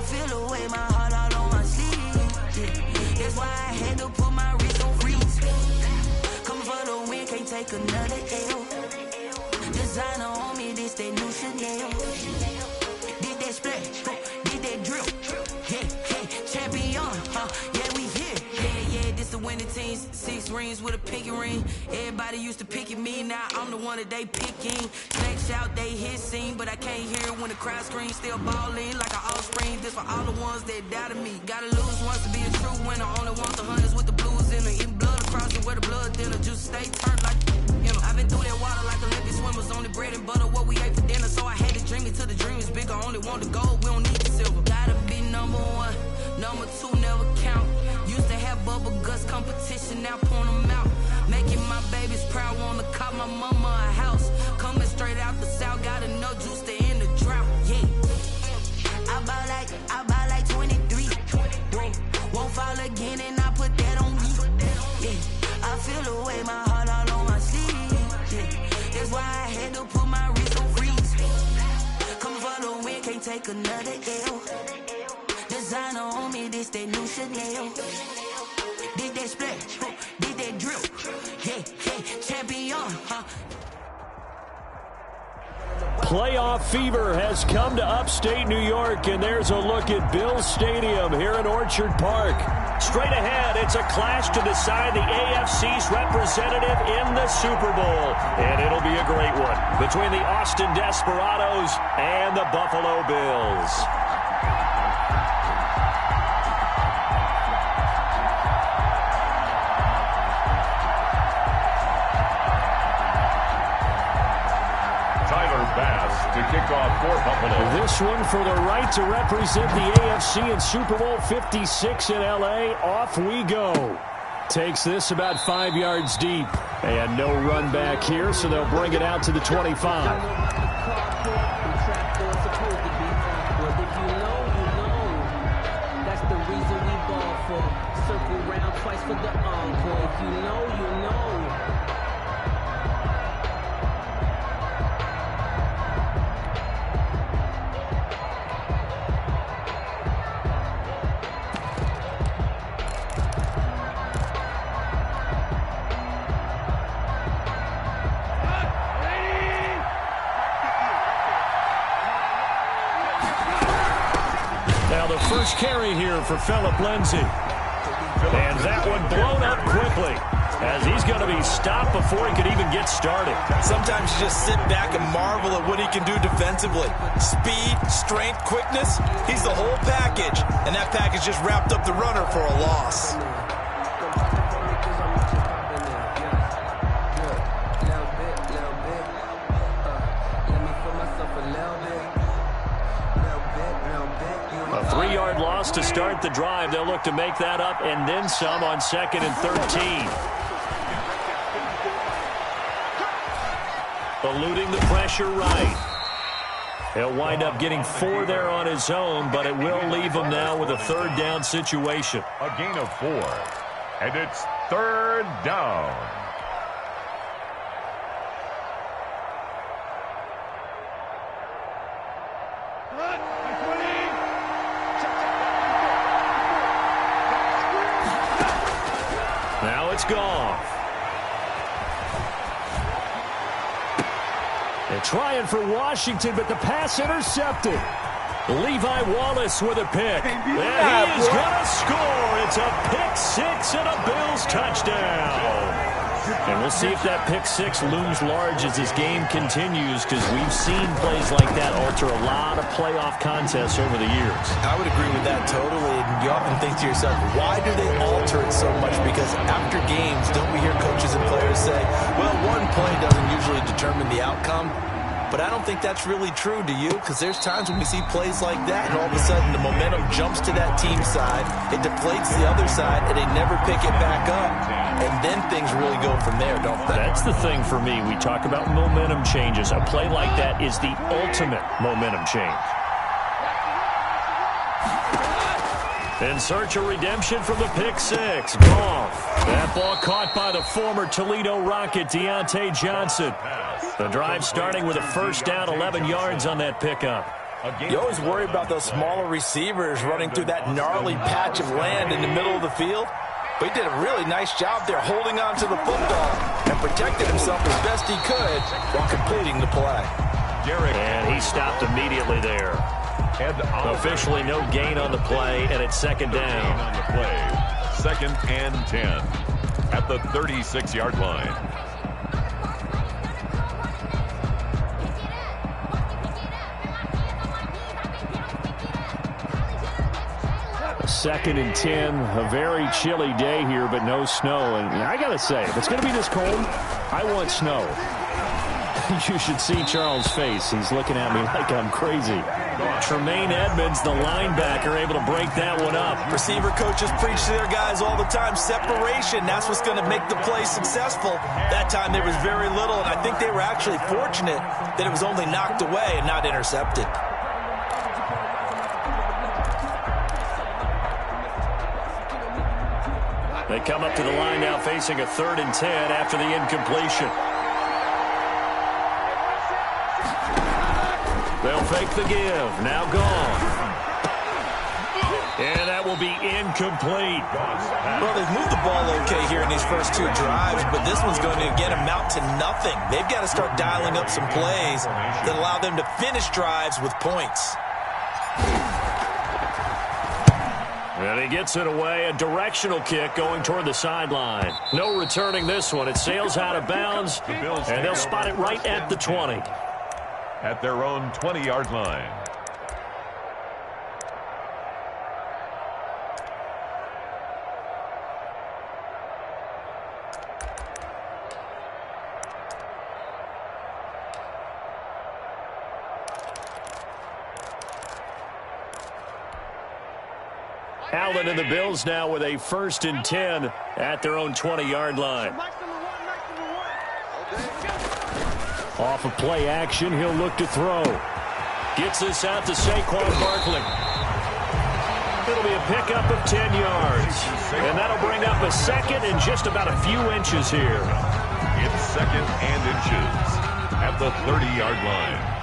feel the way, my heart all on my sleeve. Yeah. That's why I had to put my wrist on freeze. Coming for the win, can't take another L. Designer on me, this that new Chanel. Did that splash, did that drill. Yeah, yeah, champion, yeah, we here. Yeah, this the winning teams. 6 rings with a pinky ring. Everybody used to pick at me, now I'm the one that they picking. Next shout, they hit scene, but I can't hear when the crowd screams. Still ballin' like an offspring. This for all the ones that doubted me. Gotta lose once to be a true winner. Only want the hunters with the blues in her. Eating blood across it where the blood dinner. Juice stay turned like, you know. I've been through that water like Olympic swimmers. Only bread and butter, what we ate for dinner. So I had to dream it till the dream is bigger. Only want the gold, we don't need the silver. Gotta be number 1, number 2 never count. Used to have bubble guts competition, now point them out. Making my babies proud, wanna call my mama a house. Coming straight out the south, got enough juice to end the drought. Yeah, I buy like 23. Whoa, won't fall again, and I put that on me. Yeah, I feel the way, my heart all on my sleeve. Yeah, that's why I had to put my wrist on freeze. Coming for the win, can't take another L. Designer on me, this that new Chanel. Did that splash, did that drill. Yeah, yeah, champion, Playoff fever has come to upstate New York, and there's a look at Bills Stadium here in Orchard Park. Straight ahead, it's a clash to decide the AFC's representative in the Super Bowl. And it'll be a great one between the Austin Desperados and the Buffalo Bills. To kick off for Buffalo. This one for the right to represent the AFC in Super Bowl 56 in L.A. Off we go. Takes this about 5 yards deep. And no run back here, so they'll bring it out to the 25. First carry here for Phillip Lindsay. And that one blown up quickly as he's going to be stopped before he could even get started. Sometimes you just sit back and marvel at what he can do defensively. Speed, strength, quickness, he's the whole package. And that package just wrapped up the runner for a loss. Loss to start the drive. They'll look to make that up and then some on 2nd and 13. Eluding the pressure right. He'll wind up getting 4 there on his own, but it will leave him now with a 3rd down situation. A gain of 4, and it's 3rd down. Goff. They're trying for Washington, but the pass intercepted. Levi Wallace with a pick. And he is going to score. It's a pick 6 and a Bills touchdown. And we'll see if that pick 6 looms large as this game continues, because we've seen plays like that alter a lot of playoff contests over the years. I would agree with that totally. And you often think to yourself, why do they alter it so much? Because after games, don't we hear coaches and players say, well, one play doesn't usually determine the outcome? But I don't think that's really true, do you? Because there's times when we see plays like that, and all of a sudden the momentum jumps to that team side, it deflates the other side, and they never pick it back up. And then things really go from there, don't they? That's the thing for me. We talk about momentum changes. A play like that is the ultimate momentum change. In search of redemption from the pick 6. Goff. That ball caught by the former Toledo Rocket, Deontay Johnson. The drive starting with a 1st down, 11 yards on that pickup. You always worry about those smaller receivers running through that gnarly patch of land in the middle of the field. But he did a really nice job there holding on to the football and protected himself as best he could while completing the play. And he stopped immediately there. Officially no gain on the play, and it's second down. On the play, 2nd and 10 at the 36-yard line. Second and 10, a very chilly day here, but no snow. And I got to say, if it's going to be this cold, I want snow. You should see Charles' face. He's looking at me like I'm crazy. Tremaine Edmonds, the linebacker, able to break that one up. Receiver coaches preach to their guys all the time. Separation, that's what's going to make the play successful. That time there was very little, and I think they were actually fortunate that it was only knocked away and not intercepted. They come up to the line now facing a 3rd and 10 after the incompletion. They'll fake the give. Now gone. And that will be incomplete. Well, they've moved the ball okay here in these first 2 drives, but this one's going to, again, amount to nothing. They've got to start dialing up some plays that allow them to finish drives with points. And he gets it away. A directional kick going toward the sideline. No returning this one. It sails out of bounds, and they'll spot it right at the 20. At their own 20-yard line. Allen and the Bills now with a 1st and 10 at their own 20-yard line. Off of play action, he'll look to throw. Gets this out to Saquon Barkley. It'll be a pickup of 10 yards. And that'll bring up a 2nd and just about a few inches here. It's 2nd and inches at the 30-yard line.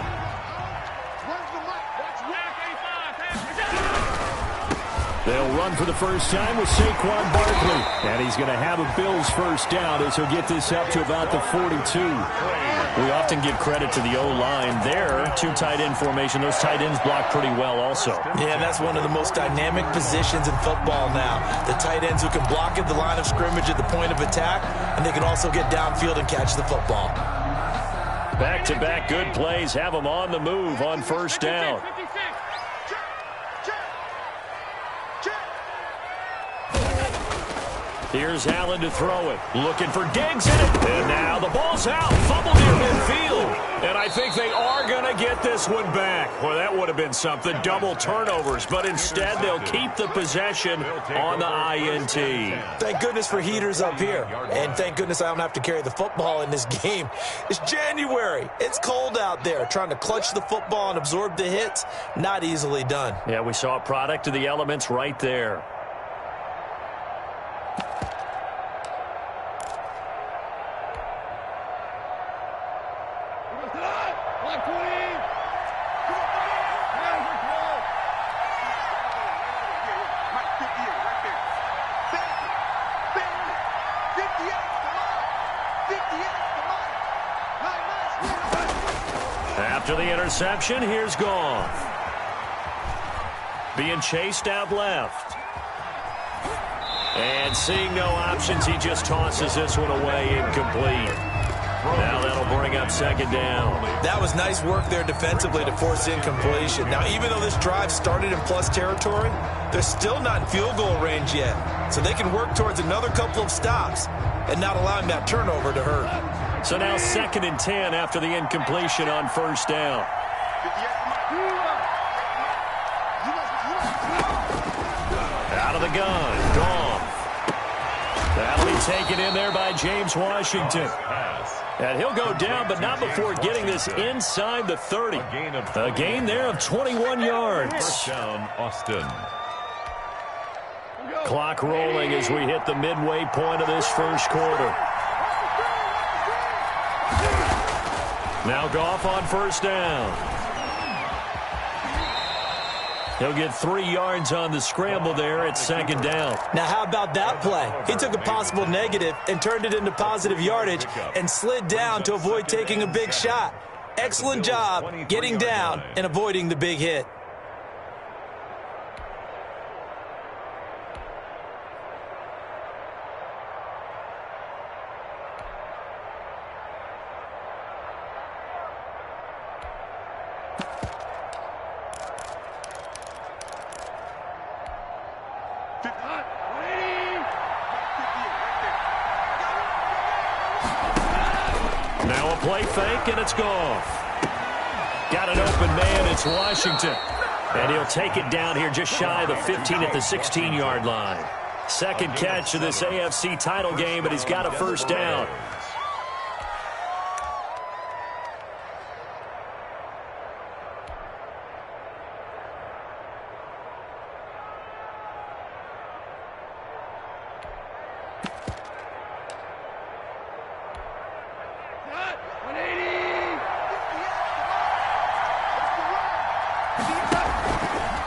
They'll run for the first time with Saquon Barkley. And he's going to have a Bills first down as he'll get this up to about the 42. We often give credit to the O-line there. 2 tight end formation. Those tight ends block pretty well also. Yeah, that's one of the most dynamic positions in football now. The tight ends who can block at the line of scrimmage at the point of attack, and they can also get downfield and catch the football. Back-to-back good plays have them on the move on first down. Here's Allen to throw it. Looking for Diggs in it. And now the ball's out. Fumble near midfield. And I think they are going to get this one back. Well, that would have been something. Double turnovers. But instead, they'll keep the possession on the INT. Thank goodness for heaters up here. And thank goodness I don't have to carry the football in this game. It's January. It's cold out there. Trying to clutch the football and absorb the hits, not easily done. Yeah, we saw a product of the elements right there. After the interception, here's Goff. Being chased out left. And seeing no options, he just tosses this one away incomplete. Now that'll bring up second down. That was nice work there defensively to force incompletion. Now, even though this drive started in plus territory, they're still not in field goal range yet. So they can work towards another couple of stops and not allowing that turnover to hurt. So now 2nd and 10 after the incompletion on first down. Out of the gun, Goff. That'll be taken in there by James Washington. And he'll go down, but not before getting this inside the 30. A gain there of 21 yards. First down, Austin. Clock rolling as we hit the midway point of this first quarter. Now Goff on first down. He'll get 3 yards on the scramble there at second down. Now, how about that play? He took a possible negative and turned it into positive yardage and slid down to avoid taking a big shot. Excellent job getting down and avoiding the big hit. Now a play fake, and it's gone. Got an open man, it's Washington. And he'll take it down here just shy of the 15 at the 16-yard line. Second catch of this AFC title game, but he's got a first down.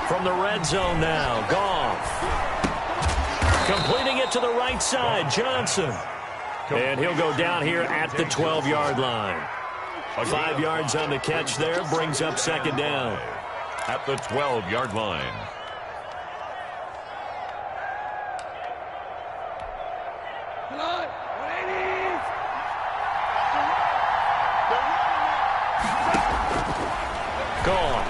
From the red zone now, Goff. Completing it to the right side, Johnson. And he'll go down here at the 12-yard line. 5 yards on the catch there, brings up second down. At the 12-yard line. Gone.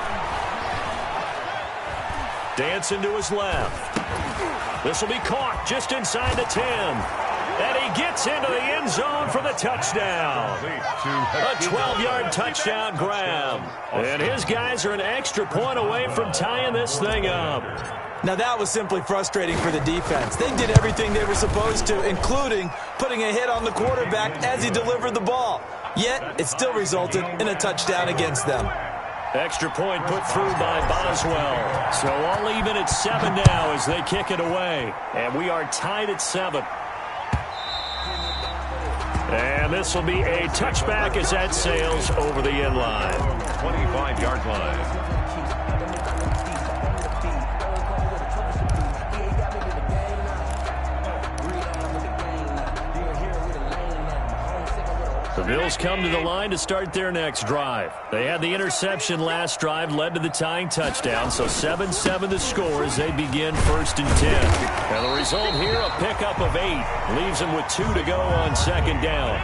Dancing to his left. This will be caught just inside the 10. And he gets into the end zone for the touchdown. A 12-yard touchdown grab. And his guys are an extra point away from tying this thing up. Now that was simply frustrating for the defense. They did everything they were supposed to, including putting a hit on the quarterback as he delivered the ball. Yet, it still resulted in a touchdown against them. Extra point put through by Boswell. So all even at 7 now as they kick it away. And we are tied at 7. And this will be a touchback as that sails over the end line. 25-yard line. The Bills come to the line to start their next drive. They had the interception last drive, led to the tying touchdown, so 7-7 the score as they begin 1st and 10. And the result here, a pickup of 8. Leaves them with 2 to go on second down.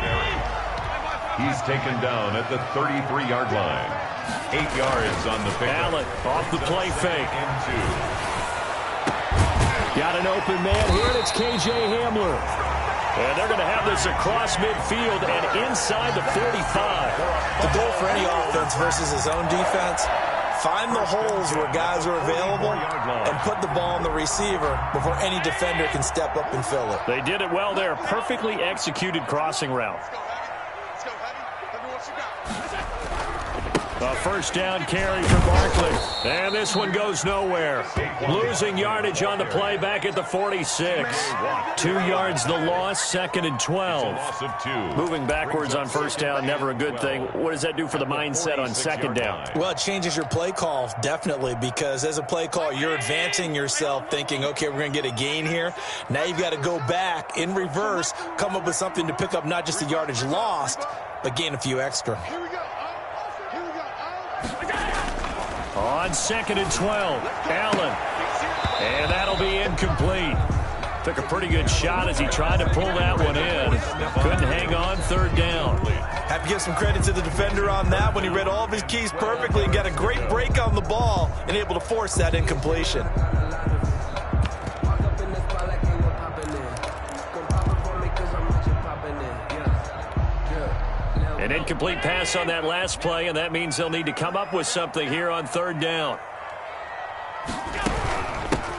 He's taken down at the 33-yard line. 8 yards on the pickup. Allen off the play fake. Got an open man here, and it's K.J. Hamler. And they're going to have this across midfield and inside the 45. The goal for any offense versus his own defense, find the holes where guys are available and put the ball on the receiver before any defender can step up and fill it. They did it well there. Perfectly executed crossing route. A first down carry for Barkley. And this one goes nowhere. Losing yardage on the play back at the 46. 2 yards the loss, 2nd and 12. Moving backwards on first down, never a good thing. What does that do for the mindset on second down? Well, it changes your play call, definitely, because as a play call, you're advancing yourself thinking, okay, we're going to get a gain here. Now you've got to go back in reverse, come up with something to pick up not just the yardage lost, but gain a few extra. On 2nd and 12, Allen. And that'll be incomplete. Took a pretty good shot as he tried to pull that one in. Couldn't hang on, 3rd down. Have to give some credit to the defender on that when he read all of his keys perfectly and got a great break on the ball and able to force that incompletion. An incomplete pass on that last play, and that means they'll need to come up with something here on 3rd down.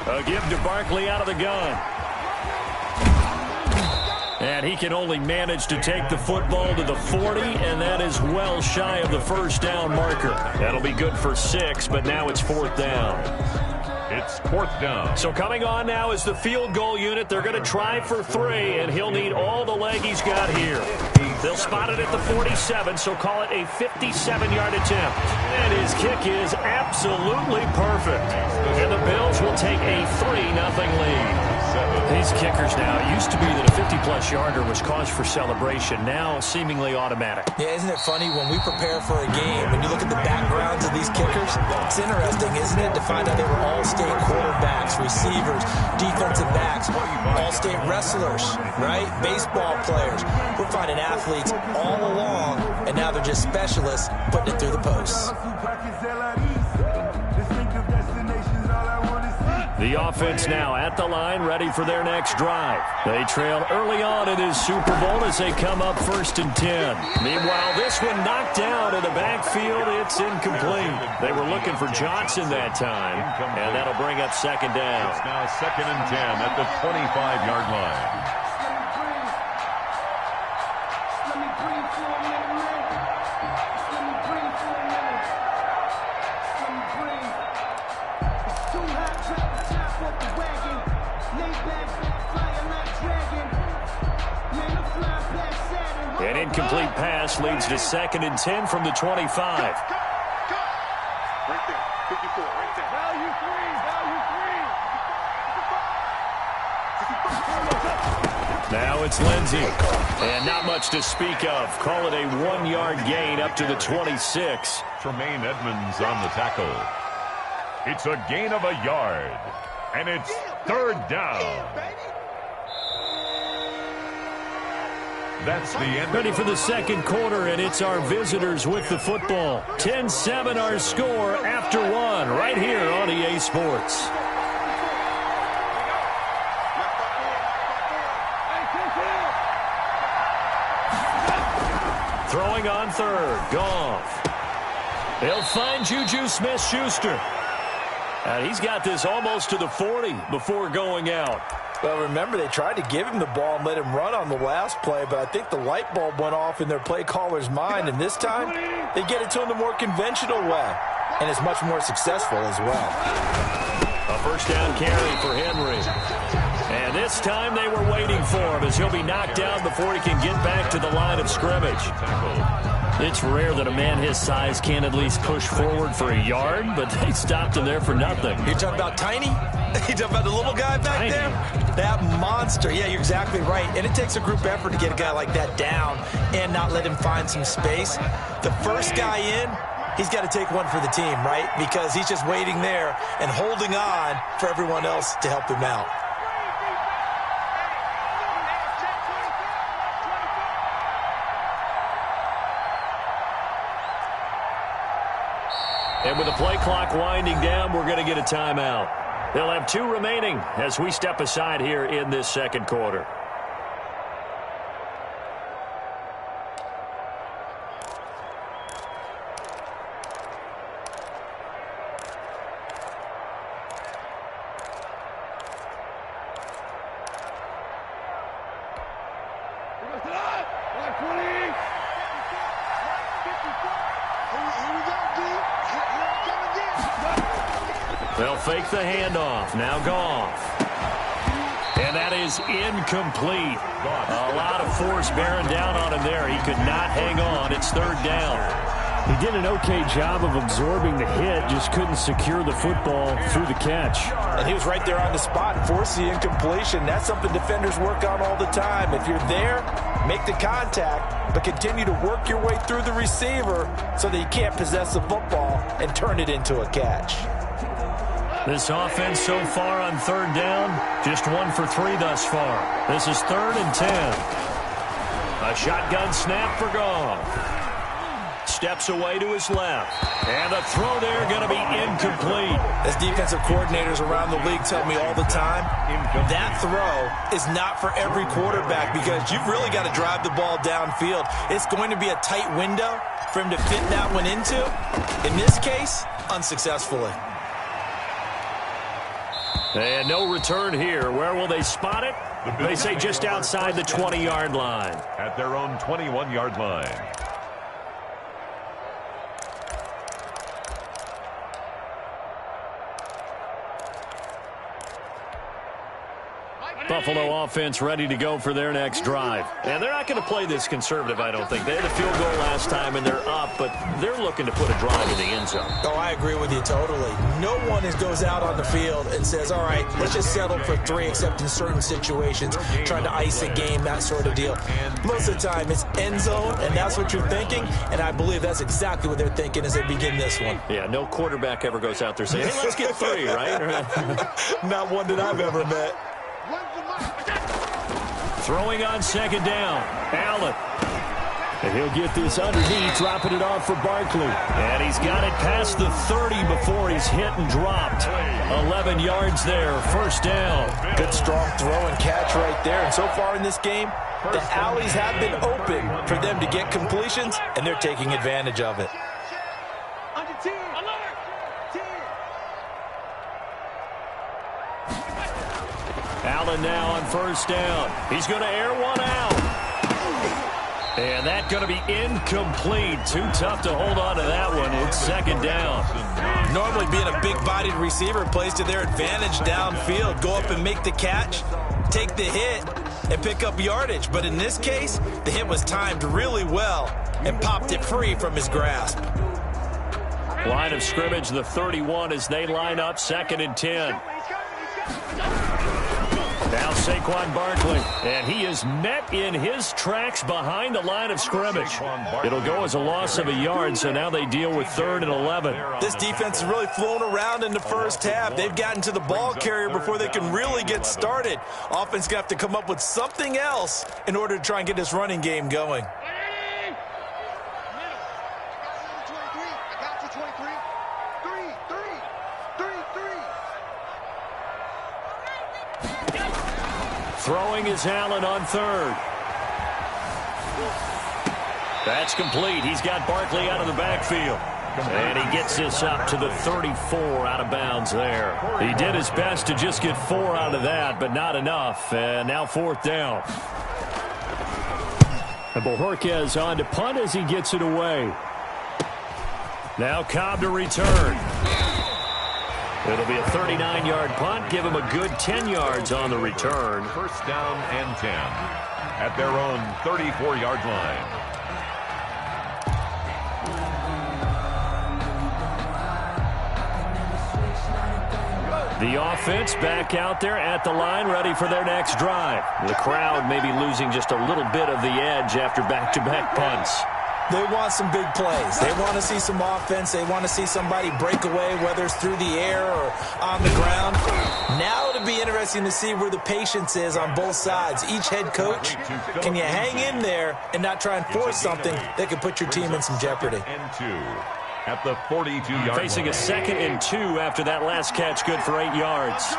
A give to Barkley out of the gun. And he can only manage to take the football to the 40, and that is well shy of the first down marker. That'll be good for 6, but now it's 4th down. It's 4th down. So coming on now is the field goal unit. They're going to try for 3, and he'll need all the leg he's got here. They'll spot it at the 47, so call it a 57-yard attempt. And his kick is absolutely perfect. And the Bills will take a 3-0 lead. These kickers now, it used to be that a 50-plus yarder was cause for celebration. Now seemingly automatic. Yeah, isn't it funny when we prepare for a game and you look at the backgrounds of these kickers? It's interesting, isn't it, to find out they were all-state quarterbacks, receivers, defensive backs, all-state wrestlers, right? Baseball players. We're finding athletes all along, and now they're just specialists putting it through the posts. The offense now at the line, ready for their next drive. They trail early on in this Super Bowl as they come up 1st and 10. Meanwhile, this one knocked down in the backfield. It's incomplete. They were looking for Johnson that time, and that'll bring up 2nd down. It's now 2nd and 10 at the 25-yard line. An incomplete pass leads to 2nd and 10 from the 25. Right there, 54, right there. Value 3, Now it's Lindsey. And not much to speak of. Call it a 1-yard gain up to the 26. Tremaine Edmonds on the tackle. It's a gain of a yard. And it's 3rd down. That's the end. Ready for the 2nd quarter, and it's our visitors with the football. 10-7 our score after 1 right here on EA Sports. Throwing on 3rd, Goff. They'll find Juju Smith-Schuster. And he's got this almost to the 40 before going out. Well, remember, they tried to give him the ball and let him run on the last play, but I think the light bulb went off in their play caller's mind, and this time they get it to him the more conventional way, and it's much more successful as well. A 1st down carry for Henry. And this time they were waiting for him as he'll be knocked down before he can get back to the line of scrimmage. It's rare that a man his size can at least push forward for a yard, but they stopped him there for nothing. You're talking about Tiny? You're talking about the little guy back there? That monster. Yeah, you're exactly right. And it takes a group effort to get a guy like that down and not let him find some space. The first guy in, he's got to take one for the team, right? Because he's just waiting there and holding on for everyone else to help him out. And with the play clock winding down, we're going to get a timeout. They'll have 2 remaining as we step aside here in this 2nd quarter. They'll fake the handoff. Now Goff. And that is incomplete. A lot of force bearing down on him there. He could not hang on. It's 3rd down. He did an okay job of absorbing the hit, just couldn't secure the football through the catch. And he was right there on the spot and forced the incompletion. That's something defenders work on all the time. If you're there, make the contact, but continue to work your way through the receiver so that you can't possess the football and turn it into a catch. This offense so far on 3rd down, just 1 for 3 thus far. This is 3rd and 10. A shotgun snap for Goff. Steps away to his left. And the throw there going to be incomplete. As defensive coordinators around the league tell me all the time, that throw is not for every quarterback because you've really got to drive the ball downfield. It's going to be a tight window for him to fit that one into. In this case, unsuccessfully. And no return here. Where will they spot it? They say just outside the 20-yard line. At their own 21-yard line. Buffalo offense ready to go for their next drive. And they're not going to play this conservative, I don't think. They had a field goal last time, and they're up, but they're looking to put a drive in the end zone. Oh, I agree with you totally. No one goes out on the field and says, all right, let's just settle for 3, except in certain situations, trying to ice a game, that sort of deal. Most of the time, it's end zone, and that's what you're thinking, and I believe that's exactly what they're thinking as they begin this one. Yeah, no quarterback ever goes out there saying, hey, let's get 3, right? Not one that I've ever met. Throwing on second down, Allen. And he'll get this underneath, dropping it off for Barkley. And he's got it past the 30 before he's hit and dropped. 11 yards there, first down. Good strong throw and catch right there. And so far in this game, the alleys have been open for them to get completions, and they're taking advantage of it. Allen now on first down. He's going to air one out. And that's going to be incomplete. Too tough to hold on to that one. It's second down. Normally being a big-bodied receiver plays to their advantage downfield. Go up and make the catch, take the hit, and pick up yardage. But in this case, the hit was timed really well and popped it free from his grasp. Line of scrimmage, the 31 as they line up, 2nd and 10. Now Saquon Barkley, and he is met in his tracks behind the line of scrimmage. It'll go as a loss of a yard, so now they deal with 3rd and 11. This defense has really flown around in the first half. They've gotten to the ball carrier before they can really get started. Offense going to have to come up with something else in order to try and get this running game going. Throwing is Allen on 3rd. That's complete. He's got Barkley out of the backfield. And he gets this up to the 34 out of bounds there. He did his best to just get 4 out of that, but not enough. And now 4th down. And Bojorquez on to punt as he gets it away. Now Cobb to return. It'll be a 39-yard punt. Give him a good 10 yards on the return. First down and 10 at their own 34-yard line. The offense back out there at the line, ready for their next drive. The crowd may be losing just a little bit of the edge after back-to-back punts. They want some big plays. They want to see some offense. They want to see somebody break away, whether it's through the air or on the ground. Now it'll be interesting to see where the patience is on both sides. Each head coach, can you hang in there and not try and force something that could put your team in some jeopardy? And 2 at the 42-yard line. Facing a 2nd and 2 after that last catch, good for 8 yards.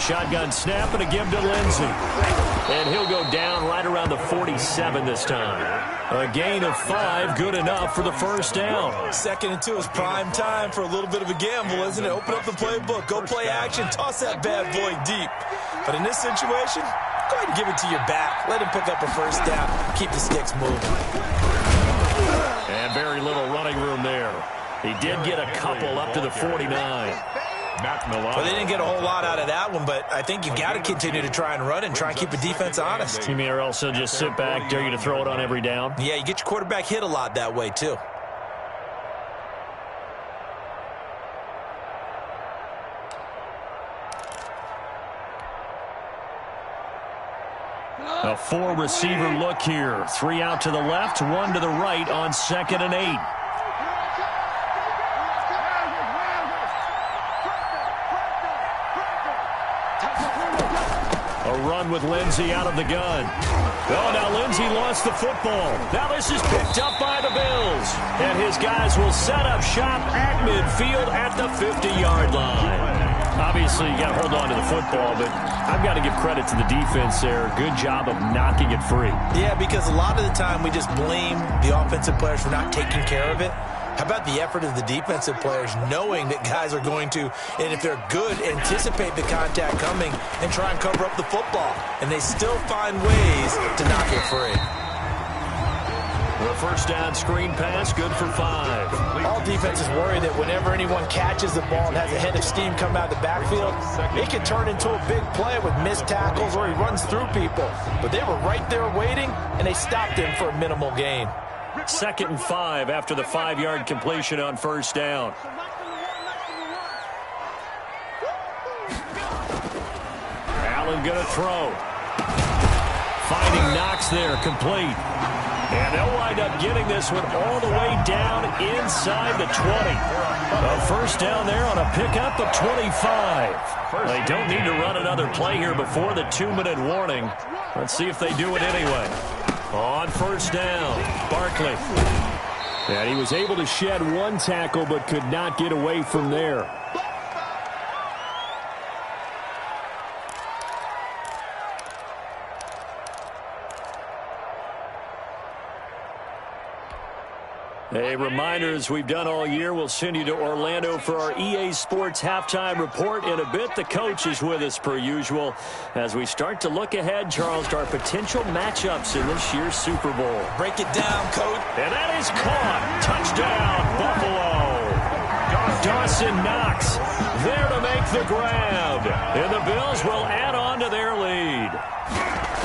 Shotgun snap and a give to Lindsey. And he'll go down right around the 47 this time. A gain of 5, good enough for the first down. 2nd and 2 is prime time for a little bit of a gamble, isn't it? Open up the playbook, go play action, toss that bad boy deep. But in this situation, go ahead and give it to your back. Let him pick up a first down. Keep the sticks moving. And very little running room there. He did get a couple up to the 49. Well, they didn't get a whole lot out of that one, but I think you've got to continue to try and run and try and keep the defense honest. You mean or else they'll just sit back, dare you to throw it on every down? Yeah, you get your quarterback hit a lot that way, too. A 4-receiver look here. 3 out to the left, 1 to the right on 2nd and 8. Run with Lindsey out of the gun. Oh, now Lindsey lost the football. Now this is picked up by the Bills. And his guys will set up shop at midfield at the 50-yard line. Obviously, you got to hold on to the football, but I've got to give credit to the defense there. Good job of knocking it free. Yeah, because a lot of the time we just blame the offensive players for not taking care of it. How about the effort of the defensive players knowing that guys are going to, and if they're good, anticipate the contact coming and try and cover up the football. And they still find ways to knock it free. The first down screen pass, good for 5. All defenses worry that whenever anyone catches the ball and has a head of steam come out of the backfield, it can turn into a big play with missed tackles or he runs through people. But they were right there waiting, and they stopped him for a minimal gain. 2nd and 5 after the 5-yard completion on first down. Allen going to throw. Finding Knox there, complete. And they'll wind up getting this one all the way down inside the 20. A first down there on a pickup of 25. They don't need to run another play here before the 2-minute warning. Let's see if they do it anyway. On first down, Barkley. And he was able to shed one tackle but could not get away from there. A reminder, as we've done all year, we'll send you to Orlando for our EA Sports Halftime Report in a bit. The coach is with us per usual as we start to look ahead, Charles, to our potential matchups in this year's Super Bowl. Break it down, coach. And that is caught. Touchdown, Buffalo. Dawson Knox there to make the grab. And the Bills will add on to their lead.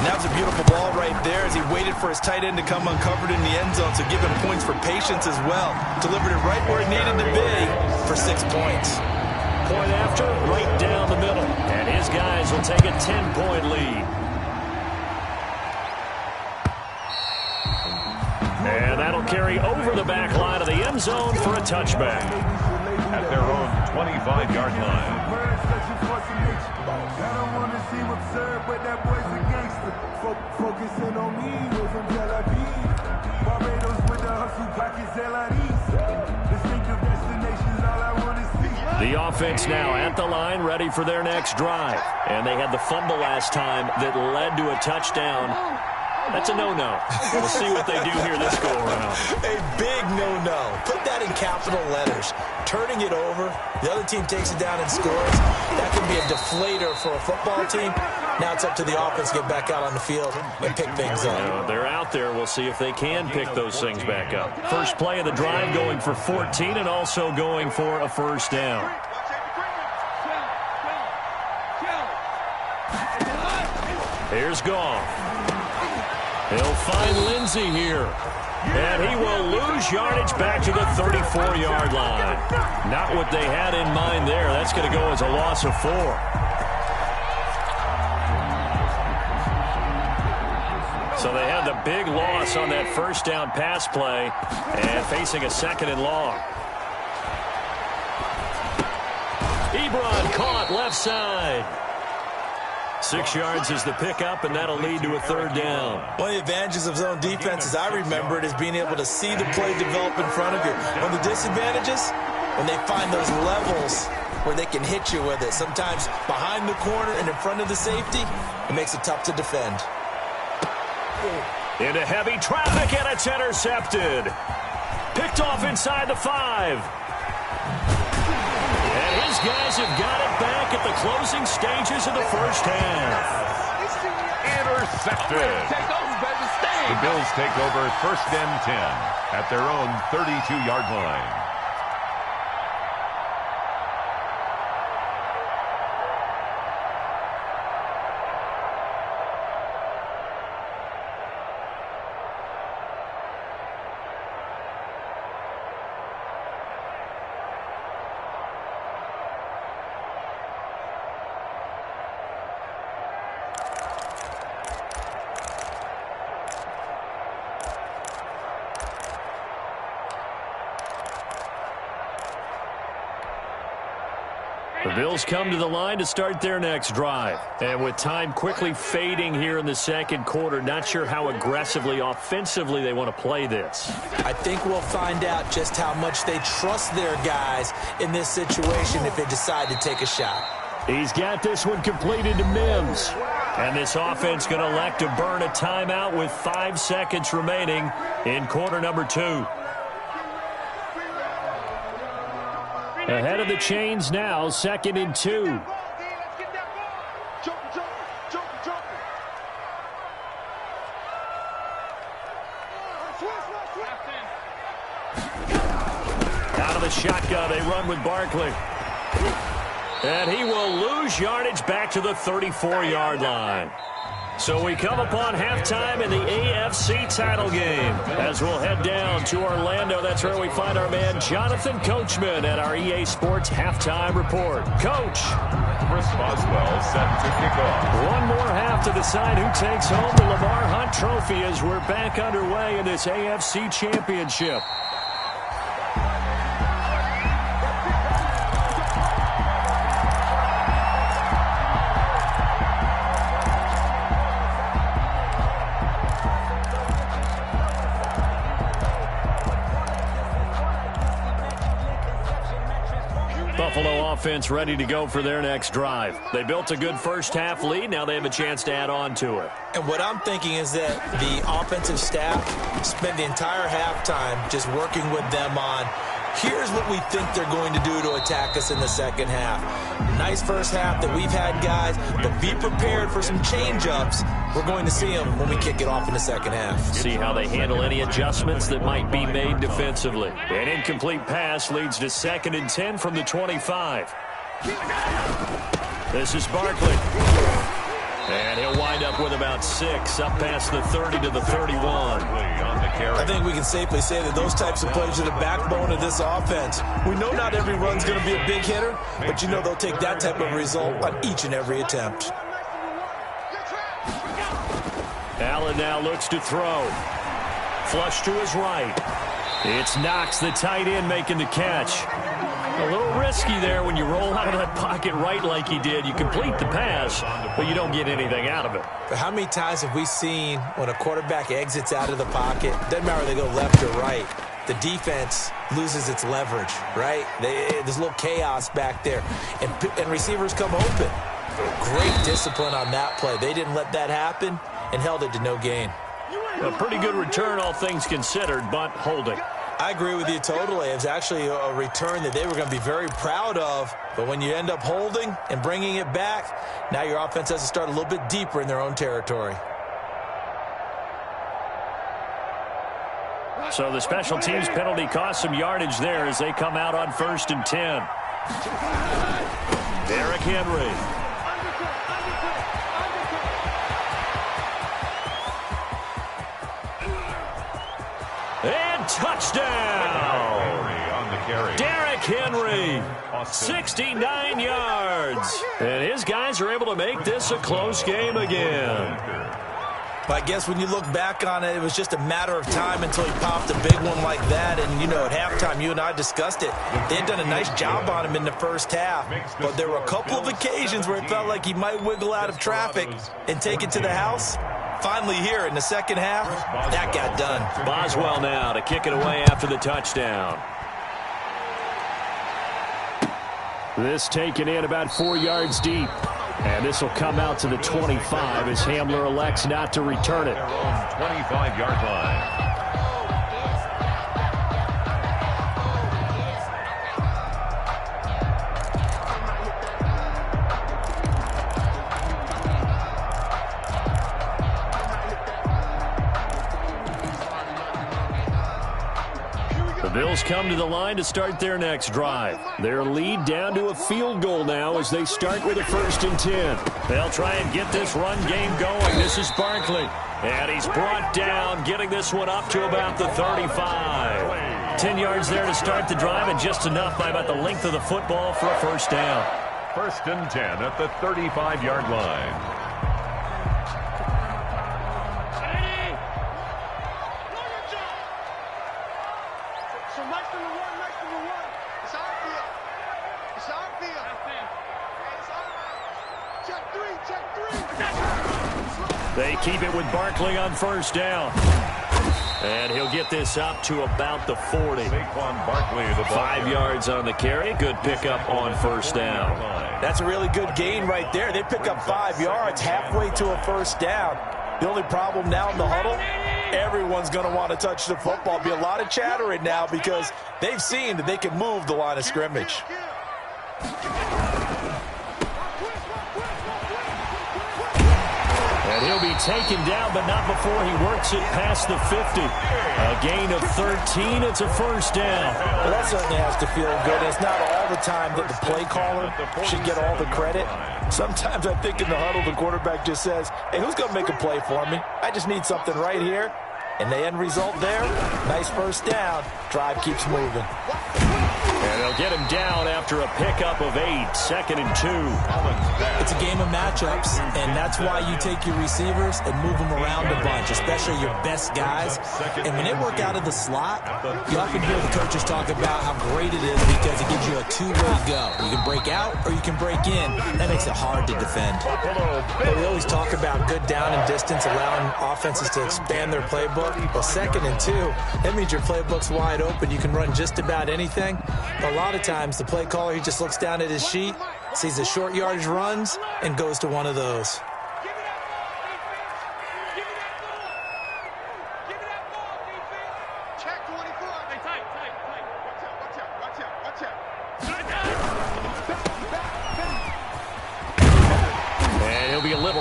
And that was a beautiful ball right there as he waited for his tight end to come uncovered in the end zone, so give him points for patience as well. Delivered it right where it needed to be for 6 points. Point after, right down the middle. And his guys will take a 10-point lead. And that'll carry over the back line of the end zone for a touchback. At their own 25-yard line. I don't want to seem absurd, but that boy's a gangster. Focusing on me, we're from Tel Aviv. Barbados with the hustle, pockets LIDs. Distinctive destinations, all I want to see. The offense now at the line, ready for their next drive. And they had the fumble last time that led to a touchdown. That's a no-no. We'll see what they do here this go-around. A big no-no. Put that in capital letters. Turning it over, the other team takes it down and scores. That can be a deflator for a football team. Now it's up to the offense to get back out on the field and pick things up. They're out there. We'll see if they can pick those things back up. First play of the drive going for 14 and also going for a first down. Here's Goff. He'll find Lindsey here. And he will lose yardage back to the 34-yard line. Not what they had in mind there. That's going to go as a loss of 4. So they had the big loss on that first down pass play and facing a 2nd and long. Ebron caught left side. 6 yards is the pickup, and that'll lead to a 3rd down. One of the advantages of zone defense, as I remember it, is being able to see the play develop in front of you. One of the disadvantages, when they find those levels where they can hit you with it. Sometimes behind the corner and in front of the safety, it makes it tough to defend. Into heavy traffic, and it's intercepted. Picked off inside the 5. And his guys have got it back at the closing stages of the first half. Intercepted. The Bills take over 1st and 10 at their own 32-yard line. The Bills come to the line to start their next drive. And with time quickly fading here in the 2nd quarter, not sure how aggressively, offensively they want to play this. I think we'll find out just how much they trust their guys in this situation if they decide to take a shot. He's got this one completed to Mims. And this offense going to elect to burn a timeout with 5 seconds remaining in quarter number 2. Ahead of the chains now, 2nd and 2. Out of the shotgun, they run with Barkley. And he will lose yardage back to the 34-yard line. So we come upon halftime in the AFC title game. As we'll head down to Orlando, that's where we find our man Jonathan Coachman at our EA Sports Halftime Report. Coach. Chris Boswell set to kick off. One more half to decide who takes home the Lamar Hunt Trophy as we're back underway in this AFC Championship. Buffalo offense ready to go for their next drive. They built a good first-half lead. Now they have a chance to add on to it. And what I'm thinking is that the offensive staff spent the entire halftime just working with them on, here's what we think they're going to do to attack us in the second half. Nice first half that we've had, guys, but be prepared for some change-ups. We're going to see them when we kick it off in the second half. See how they handle any adjustments that might be made defensively. An incomplete pass leads to 2nd and 10 from the 25. This is Barkley. And he'll wind up with about 6, up past the 30 to the 31. I think we can safely say that those types of plays are the backbone of this offense. We know not every run's going to be a big hitter, but you know they'll take that type of result on each and every attempt. Allen now looks to throw. Flush to his right. It's Knox, the tight end, making the catch. A little risky there when you roll out of that pocket right like he did. You complete the pass, but you don't get anything out of it. But how many times have we seen when a quarterback exits out of the pocket, doesn't matter whether they go left or right, the defense loses its leverage, right? There's a little chaos back there, and receivers come open. Great discipline on that play. They didn't let that happen and held it to no gain. A pretty good return, all things considered, but holding. I agree with you totally. It was actually a return that they were going to be very proud of. But when you end up holding and bringing it back, now your offense has to start a little bit deeper in their own territory. So the special teams penalty cost some yardage there as they come out on 1st and 10. Derrick Henry. And touchdown! Derrick Henry, 69 yards. And his guys are able to make this a close game again. But I guess when you look back on it, it was just a matter of time until he popped a big one like that. And, you know, at halftime, you and I discussed it. They had done a nice job on him in the first half. But there were a couple of occasions where it felt like he might wiggle out of traffic and take it to the house. Finally here in the second half, that got done. Boswell now to kick it away after the touchdown. This taken in about 4 yards deep. And this will come out to the 25 as Hamler elects not to return it. 25-yard line. The Bills come to the line to start their next drive. Their lead down to a field goal now as they start with a 1st and 10. They'll try and get this run game going. This is Barkley. And he's brought down, getting this one up to about the 35. 10 yards there to start the drive, and just enough by about the length of the football for a 1st down. 1st and 10 at the 35-yard line. They keep it with Barkley on 1st down. And he'll get this up to about the 40. 5 yards on the carry. Good pickup on 1st down. That's a really good gain right there. They pick up 5 yards halfway to a 1st down. The only problem now in the huddle, everyone's going to want to touch the football. Be a lot of chattering now because they've seen that they can move the line of scrimmage. And he'll be taken down, but not before he works it past the 50. A gain of 13. It's a first down. Well, that certainly has to feel good. It's not all the time that the play caller should get all the credit. Sometimes I think in the huddle, the quarterback just says, hey, who's going to make a play for me? I just need something right here. And the end result there, nice first down. Drive keeps moving. And they'll get him down after a pickup of 8, 2nd and 2. It's a game of matchups, and that's why you take your receivers and move them around a bunch, especially your best guys. And when they work out of the slot, you often hear the coaches talk about how great it is because it gives you a two-way go. You can break out or you can break in. That makes it hard to defend. But we always talk about good down and distance, allowing offenses to expand their playbook. Well, 2nd and 2, that means your playbook's wide open. You can run just about anything. But a lot of times, the play caller, he just looks down at his sheet, sees the short yardage runs, and goes to one of those.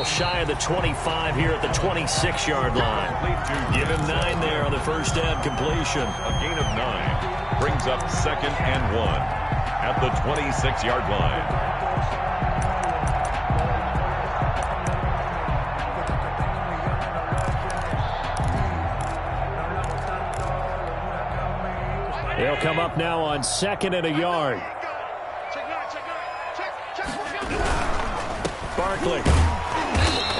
Shy of the 25 here at the 26-yard line. Give him 9 there on the first down completion. A gain of 9 brings up 2nd and 1 at the 26-yard line. They'll come up now on 2nd and a yard. Barkley.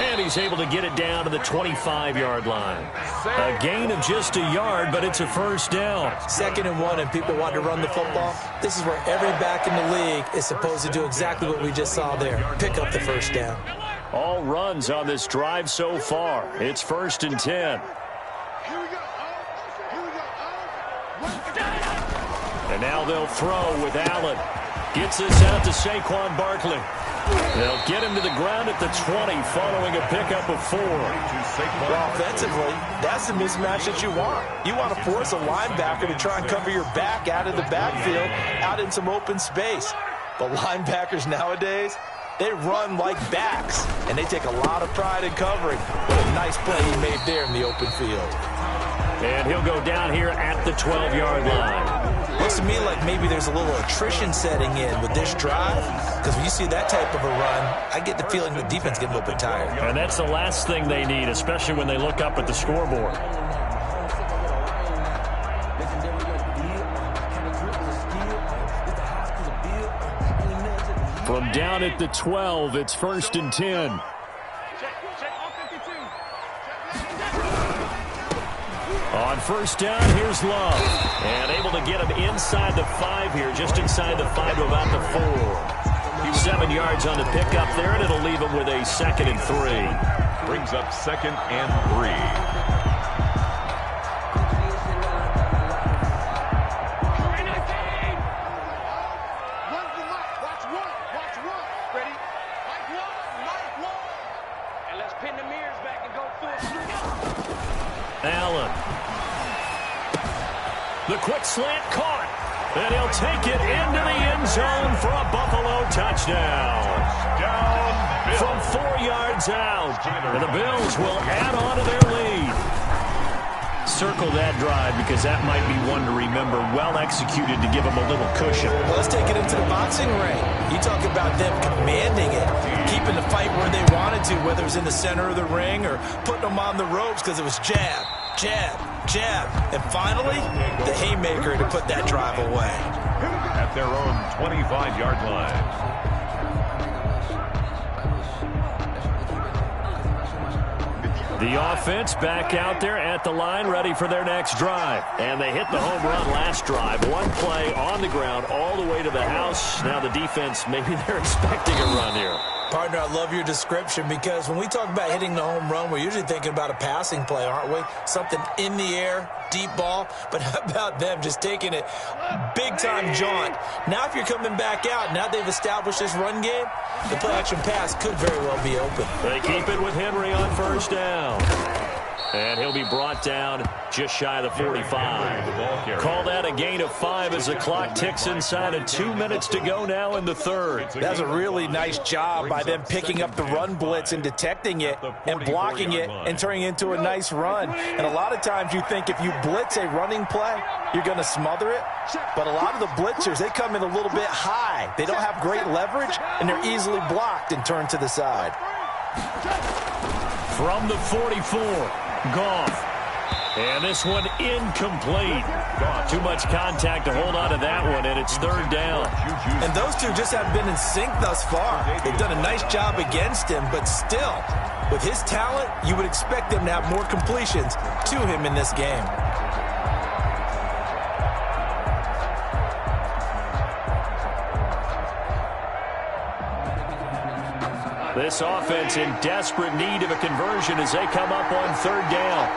And he's able to get it down to the 25-yard line. A gain of just a yard, but it's a first down. 2nd and 1, and people want to run the football. This is where every back in the league is supposed to do exactly what we just saw there. Pick up the first down. All runs on this drive so far. It's 1st and 10. And now they'll throw with Allen. Gets this out to Saquon Barkley. They'll get him to the ground at the 20 following a pickup of 4. Well, offensively, that's the mismatch that you want. You want to force a linebacker to try and cover your back out of the backfield, out in some open space. But linebackers nowadays, they run like backs, and they take a lot of pride in covering. What a nice play he made there in the open field. And he'll go down here at the 12-yard line. Looks to me like maybe there's a little attrition setting in with this drive, because when you see that type of a run, I get the feeling the defense getting a little bit tired. And that's the last thing they need, especially when they look up at the scoreboard. From down at the 12, it's 1st and 10. On first down, here's Love. And able to get him inside the 5 here, just inside the 5 to about the 4. 7 yards on the pickup there, and it'll leave him with a 2nd and 3. Brings up 2nd and 3. Allen. The quick slant caught. And he'll take it into the end zone for a Buffalo touchdown. From 4 yards out. And the Bills will add on to their lead. Circle that drive because that might be one to remember. Well executed to give them a little cushion. Well, let's take it into the boxing ring. You talk about them commanding it, keeping the fight where they wanted to, whether it was in the center of the ring or putting them on the ropes because it was jab, jab, jab. And finally, the haymaker to put that drive away. At their own 25-yard line. The offense back out there at the line, ready for their next drive. And they hit the home run last drive. One play on the ground all the way to the house. Now the defense, maybe they're expecting a run here. Partner, I love your description because when we talk about hitting the home run, we're usually thinking about a passing play, aren't we? Something in the air, deep ball. But how about them just taking it big-time jaunt? Now if you're coming back out, now they've established this run game, the play-action pass could very well be open. They keep it with Henry on first down. And he'll be brought down just shy of the 45. Call that a gain of 5 as the clock ticks inside of 2 minutes to go now in the third. That's a really nice job by them picking up the run blitz and detecting it and blocking it and turning it into a nice run. And a lot of times you think if you blitz a running play, you're going to smother it. But a lot of the blitzers, they come in a little bit high. They don't have great leverage, and they're easily blocked and turned to the side. From the 44, Goff. And this one incomplete. Too much contact to hold on to that one, and it's third down. And those two just haven't been in sync thus far. They've done a nice job against him, but still, with his talent, you would expect them to have more completions to him in this game. This offense in desperate need of a conversion as they come up on third down.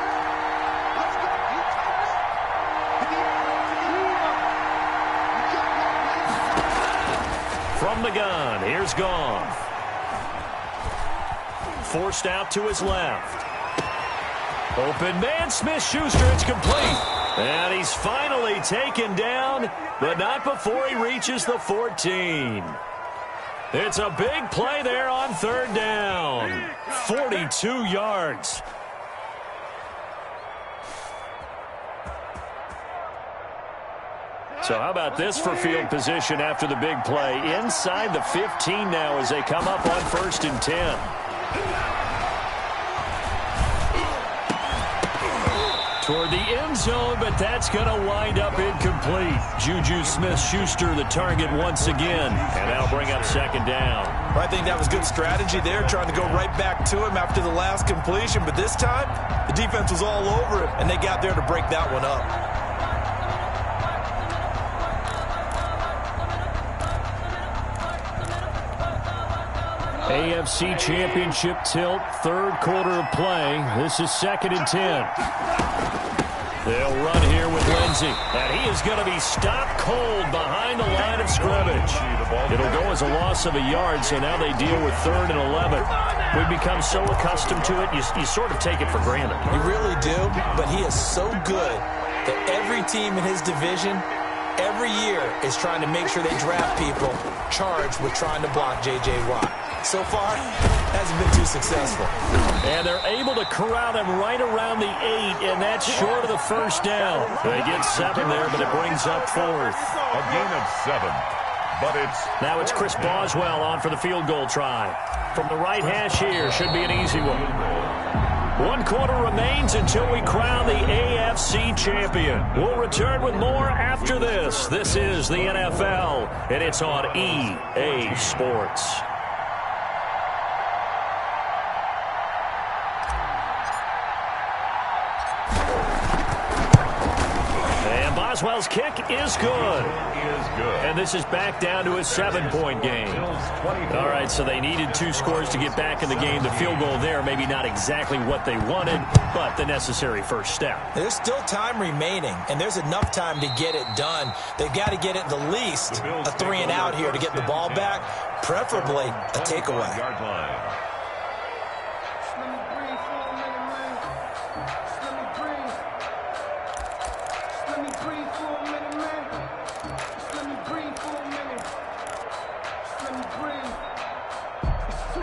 From the gun, here's Goff. Forced out to his left. Open man, Smith-Schuster, it's complete. And he's finally taken down, but not before he reaches the 14. It's a big play there on third down. 42 yards. So how about this for field position after the big play? Inside the 15 now as they come up on 1st and 10. Toward the end zone, but that's going to wind up incomplete. Juju Smith-Schuster the target once again, and that'll bring up second down. I think that was good strategy there, trying to go right back to him after the last completion, but this time, the defense was all over him, and they got there to break that one up. AFC Championship tilt, third quarter of play. This is 2nd and 10. They'll run here with Lindsey, and he is going to be stopped cold behind the line of scrimmage. It'll go as a loss of a yard, so now they deal with 3rd and 11. We've become so accustomed to it, you sort of take it for granted. You really do, but he is so good that every team in his division every year is trying to make sure they draft people charged with trying to block J.J. Watt. So far, hasn't been too successful. And they're able to corral him right around the 8, and that's short of the first down. They get 7 there, but it brings up 4th. A gain of 7, but Now it's Chris Boswell on for the field goal try. From the right hash here, should be an easy one. 1 quarter remains until we crown the AFC champion. We'll return with more after this. This is the NFL, and it's on EA Sports. Boswell's kick is good. And this is back down to a 7-point game. All right, so they needed 2 scores to get back in the game. The field goal there, maybe not exactly what they wanted, but the necessary first step. There's still time remaining, and there's enough time to get it done. They've got to get it the least a 3 and out here to get the ball back, preferably a takeaway.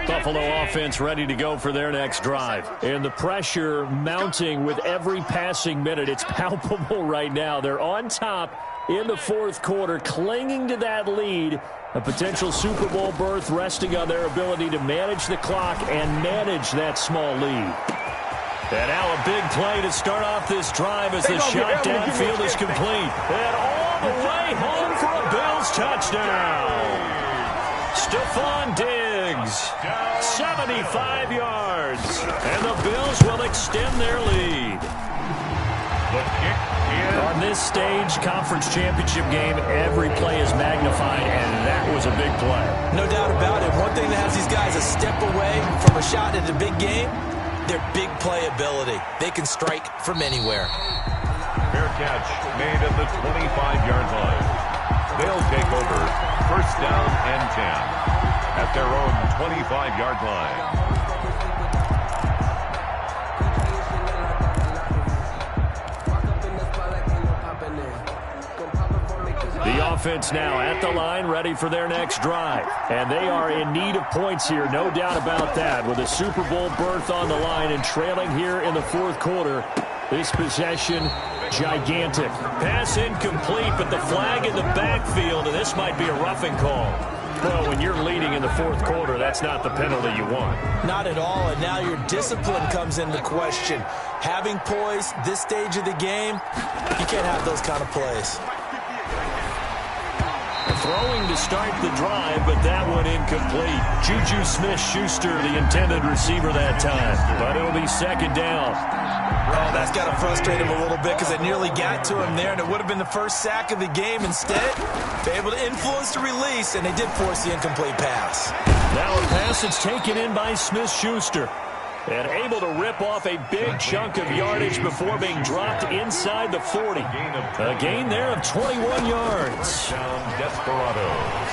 Buffalo offense ready to go for their next drive. And the pressure mounting with every passing minute. It's palpable right now. They're on top in the 4th quarter, clinging to that lead. A potential Super Bowl berth resting on their ability to manage the clock and manage that small lead. And now a big play to start off this drive as the shot downfield is complete. And all the way home for a Bills touchdown. Stephon Diggs, 75 yards, and the Bills will extend their lead. On this stage, conference championship game, every play is magnified, and that was a big play. No doubt about it. One thing that has these guys a step away from a shot at a big game, their big play ability. They can strike from anywhere. Fair catch made at the 25-yard line. They'll take over 1st down and 10 at their own 25-yard line. The offense now at the line, ready for their next drive. And they are in need of points here, no doubt about that. With a Super Bowl berth on the line and trailing here in the fourth quarter, this possession gigantic. Pass incomplete, but the flag in the backfield, and this might be a roughing call. Well, when you're leading in the fourth quarter, that's not the penalty you want. Not at all, and now your discipline comes into question. Having poise this stage of the game, you can't have those kind of plays. Throwing to start the drive, but that one incomplete. Juju Smith-Schuster, the intended receiver that time. But it'll be second down. Oh, that's got to frustrate him a little bit because they nearly got to him there, and it would have been the first sack of the game. Instead, they're able to influence the release, and they did force the incomplete pass. Now a pass that's taken in by Smith-Schuster. And able to rip off a big chunk of yardage before being dropped inside the 40. A gain there of 21 yards. Desperados.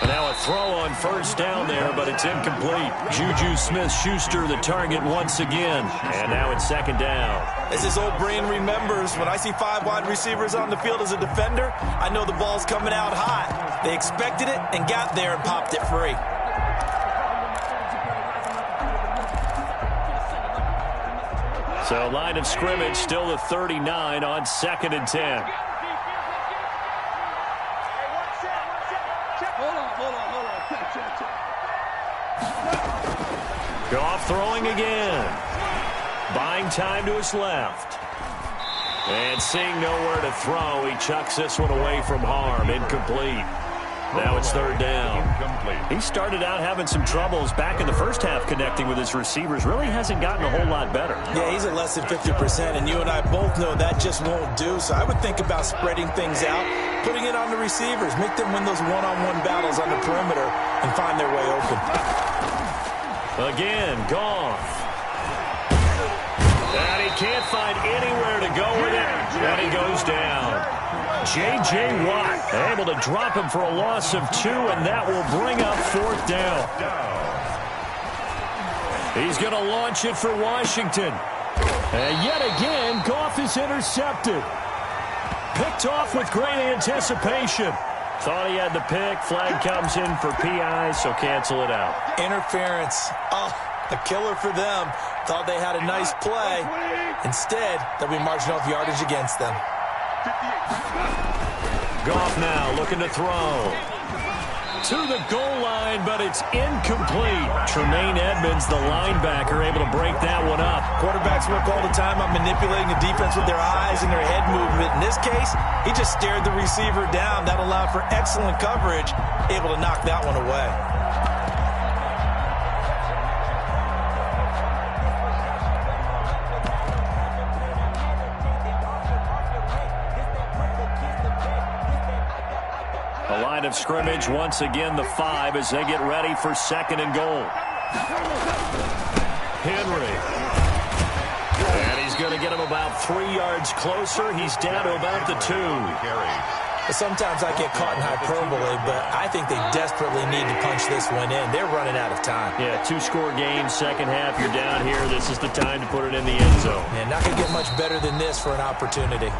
And now a throw on first down there, but it's incomplete. Juju Smith-Schuster the target once again. And now it's second down. As his old brain remembers, when I see 5 wide receivers on the field as a defender, I know the ball's coming out hot. They expected it and got there and popped it free. So line of scrimmage still the 39 on 2nd and 10. Goff throwing again. Buying time to his left. And seeing nowhere to throw, he chucks this one away from harm. Incomplete. Now it's third down. He started out having some troubles back in the first half connecting with his receivers. Really hasn't gotten a whole lot better. Yeah, he's at less than 50%, and you and I both know that just won't do. So I would think about spreading things out, putting it on the receivers, make them win those one-on-one battles on the perimeter, and find their way open. Again, Goff. And he can't find anywhere to go with it, and he goes down. J.J. Watt able to drop him for a loss of 2, and that will bring up fourth down. He's going to launch it for Washington. And yet again, Goff is intercepted. Picked off with great anticipation. Thought he had the pick. Flag comes in for PI, so cancel it out. Interference. Oh, a killer for them. Thought they had a nice play. Instead, they'll be marching off yardage against them. Goff now looking to throw. To the goal line, but it's incomplete. Tremaine Edmonds, the linebacker, able to break that one up. Quarterbacks work all the time on manipulating the defense with their eyes and their head movement. In this case, he just stared the receiver down. That allowed for excellent coverage, able to knock that one away. Of scrimmage once again the 5 as they get ready for second and goal. Henry, and he's going to get him about 3 yards closer. He's down to about the 2. Sometimes I get caught in hyperbole, but I think they desperately need to punch this one in. They're running out of time. Yeah, 2-score game, second half, you're down here. This is the time to put it in the end zone. Yeah, not going to get much better than this for an opportunity.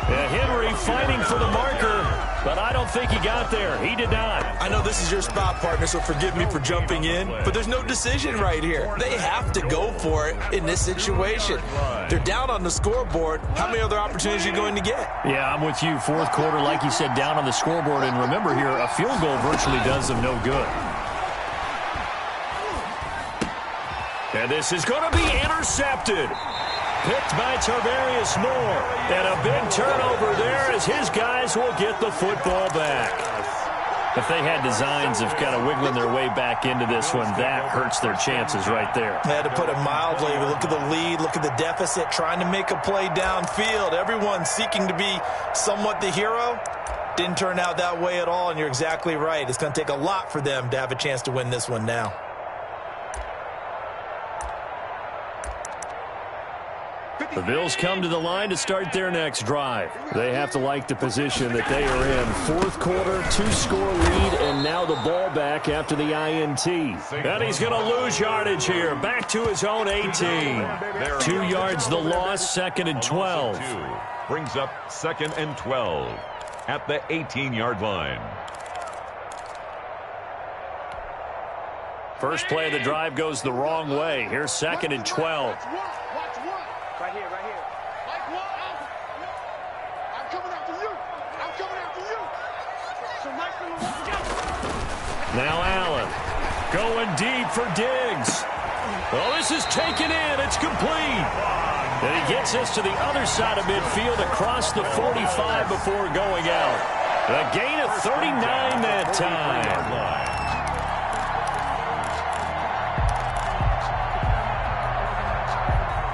Yeah, Henry fighting for the marker, but I don't think he got there. He did not. I know this is your spot, partner, so forgive me for jumping in, but there's no decision right here. They have to go for it in this situation. They're down on the scoreboard. How many other opportunities are you going to get? Yeah, I'm with you. Fourth quarter, like you said, down on the scoreboard. And remember here, a field goal virtually does them no good. And this is going to be intercepted. Picked by Tarvarius Moore. And a big turnover there as his guys will get the football back. If they had designs of kind of wiggling their way back into this one, that hurts their chances right there. They had to put it mildly. Look at the lead. Look at the deficit. Trying to make a play downfield. Everyone seeking to be somewhat the hero. Didn't turn out that way at all, and you're exactly right. It's going to take a lot for them to have a chance to win this one now. The Bills come to the line to start their next drive. They have to like the position that they are in. Fourth quarter, 2-score lead, and now the ball back after the INT. And he's going to lose yardage here. Back to his own 18. 2 yards the loss, 2nd and 12. Brings up 2nd and 12 at the 18-yard line. First play of the drive goes the wrong way. Here's 2nd and 12. Right here, right here. I'm coming after you. I'm coming after you. So nice to know. Now Allen going deep for Diggs. Well, this is taken in. It's complete. And he gets us to the other side of midfield across the 45 before going out. A gain of 39 that time.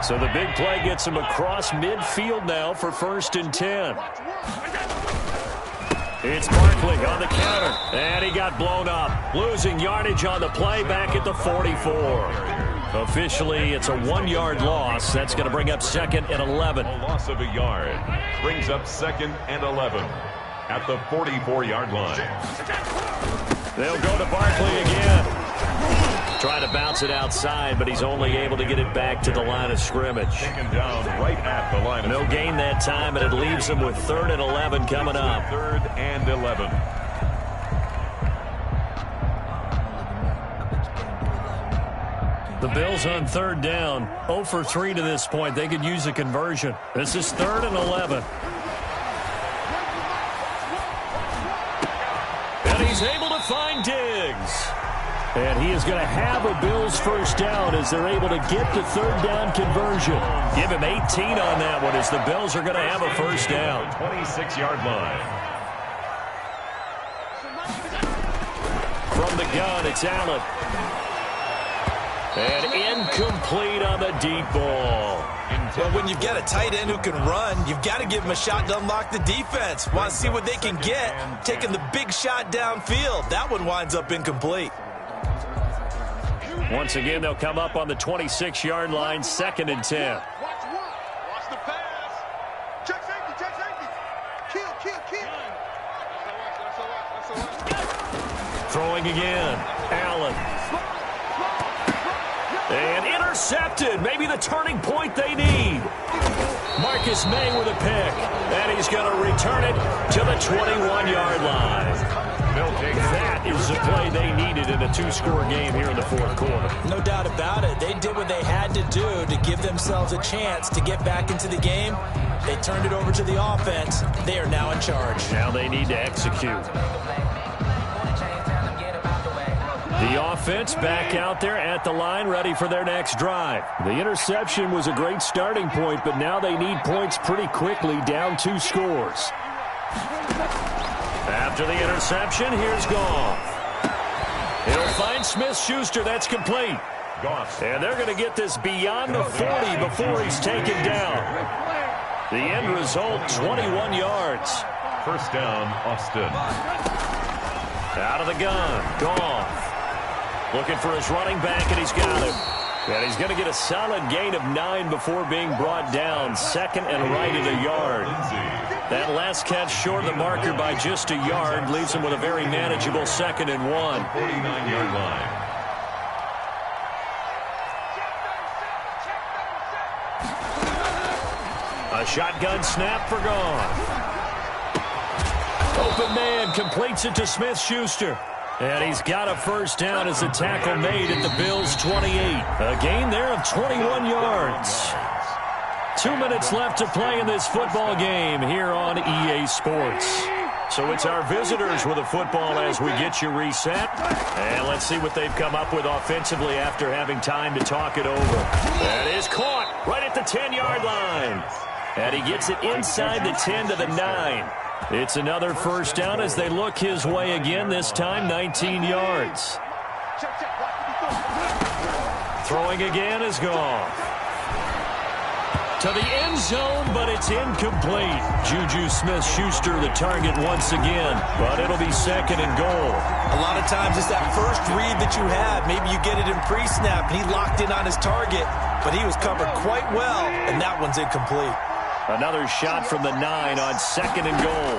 So the big play gets him across midfield now for 1st and 10. It's Barkley on the counter, and he got blown up. Losing yardage on the play back at the 44. Officially, it's a 1-yard loss. That's going to bring up 2nd and 11. A loss of a yard brings up 2nd and 11 at the 44-yard line. They'll go to Barkley again. Try to bounce it outside, but he's only able to get it back to the line of scrimmage. Taken down right at the line. No gain that time, and it leaves him with 3rd and 11 coming up. 3rd and 11. The Bills on 3rd down. 0 for 3 to this point. They could use a conversion. This is 3rd and 11. And he's able to find Diggs. And he is going to have a Bills first down as they're able to get the 3rd down conversion. Give him 18 on that one as the Bills are going to have a first down. 26-yard line. From the gun, it's Allen. And incomplete on the deep ball. Well, when you've got a tight end who can run, you've got to give him a shot to unlock the defense. Want to see what they can get, taking the big shot downfield. That one winds up incomplete. Once again, they'll come up on the 26-yard line, 2nd and 10. Watch the pass. Check safety. Kill. Throwing again. Allen. And intercepted. Maybe the turning point they need. Marcus May with a pick. And he's going to return it to the 21-yard line. That is the play they needed in a 2-score game here in the 4th quarter. No doubt about it. They did what they had to do to give themselves a chance to get back into the game. They turned it over to the offense. They are now in charge. Now they need to execute. The offense back out there at the line, ready for their next drive. The interception was a great starting point, but now they need points pretty quickly, down 2 scores. After the interception, here's Goff. He'll find Smith-Schuster. That's complete. Goff. And they're going to get this beyond the 40 before he's taken down. The end result, 21 yards. First down, Austin. Out of the gun, Goff. Looking for his running back, and he's got him. And he's going to get a solid gain of 9 before being brought down. 2nd and right at a yard. That last catch short of the marker by just a yard leaves him with a very manageable 2nd and 1. 49-yard line. A shotgun snap for Goff. Open man completes it to Smith-Schuster. And he's got a first down as the tackle made at the Bills' 28. A gain there of 21 yards. 2 minutes left to play in this football game here on EA Sports. So it's our visitors with the football as we get you reset. And let's see what they've come up with offensively after having time to talk it over. That is caught right at the 10-yard line. And he gets it inside the 10 to the 9. It's another first down as they look his way again, this time 19 yards. Throwing again is Goff. To the end zone, but it's incomplete. Juju Smith-Schuster the target once again, but it'll be second and goal. A lot of times it's that first read that you have. Maybe you get it in pre-snap, and he locked in on his target, but he was covered quite well, and that one's incomplete. Another shot from the 9 on second and goal.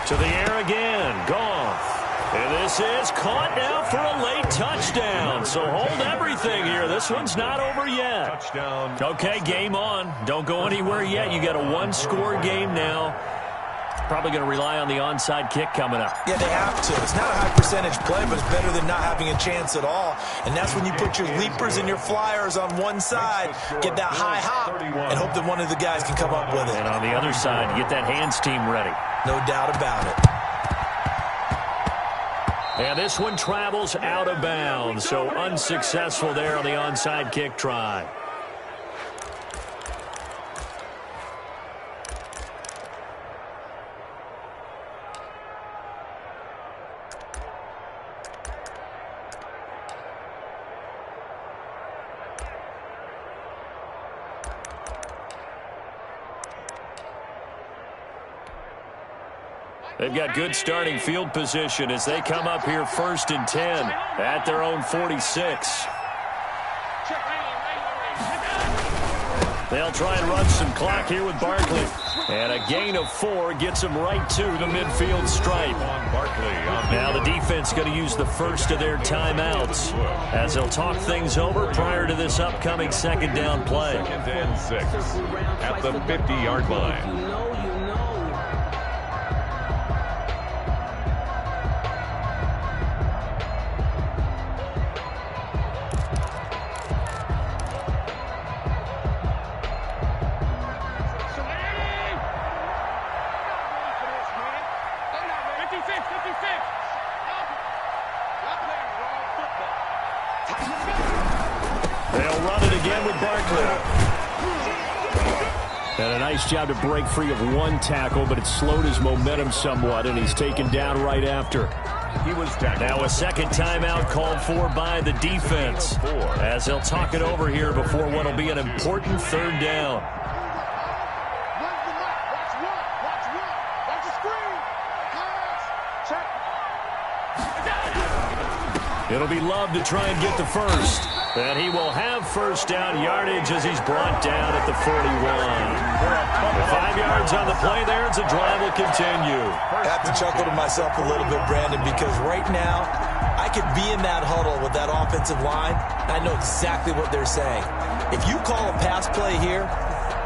To the air again, Goff. And this is caught now for a late touchdown. So hold everything here. This one's not over yet. Touchdown. Okay, game on. Don't go anywhere yet. You got a one-score game now. Probably going to rely on the onside kick coming up. Yeah, they have to. It's not a high percentage play, but it's better than not having a chance at all. And that's when you put your leapers and your flyers on one side, get that high hop, and hope that one of the guys can come up with it. And on the other side, get that hands team ready. No doubt about it. And this one travels out of bounds, so unsuccessful there on the onside kick try. They've got good starting field position as they come up here 1st and 10 at their own 46. They'll try and run some clock here with Barkley. And a gain of 4 gets them right to the midfield stripe. Now the defense going to use the first of their timeouts as they'll talk things over prior to this upcoming second down play. 2nd and 6 at the 50-yard line. They'll run it again with Barkley. And a nice job to break free of one tackle, but it slowed his momentum somewhat, and he's taken down right after. He was tackled. Now a second timeout called for by the defense as they'll talk it over here before what will be an important third down. It'll be Love to try and get the first. And he will have first down yardage as he's brought down at the 41. 5 yards on the play there as the drive will continue. I have to chuckle to myself a little bit, Brandon, because right now I could be in that huddle with that offensive line, and I know exactly what they're saying. If you call a pass play here,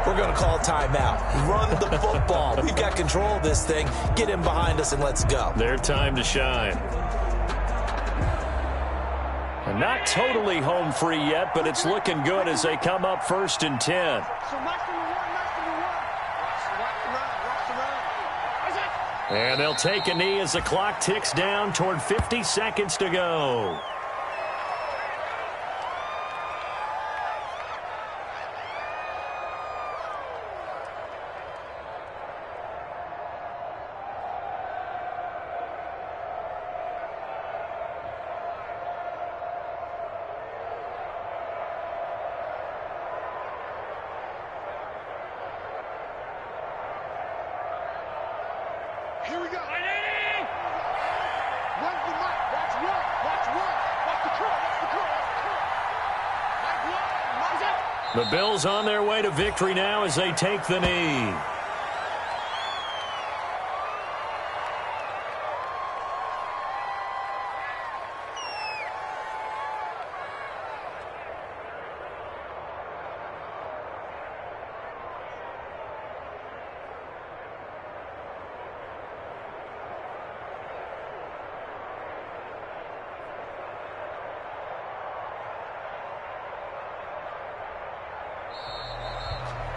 we're going to call timeout. Run the football. We've got control of this thing. Get in behind us and let's go. Their time to shine. And not totally home free yet, but it's looking good as they come up 1st and 10. And they'll take a knee as the clock ticks down toward 50 seconds to go. Here we go. Run the mic. Watch one. Watch one. Watch the curl. Watch the curl. Watch the curl. The Bills on their way to victory now as they take the knee.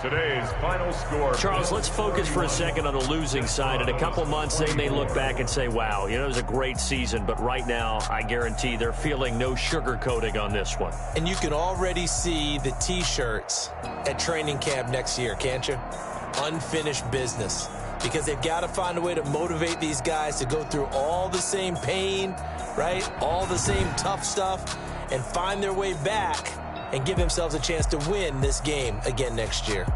Today's final score. Charles, let's focus for a second on the losing side. In a couple months, they may look back and say, wow, it was a great season. But right now, I guarantee they're feeling no sugarcoating on this one. And you can already see the T-shirts at training camp next year, can't you? Unfinished business. Because they've got to find a way to motivate these guys to go through all the same pain, right? All the same tough stuff, and find their way back and give themselves a chance to win this game again next year.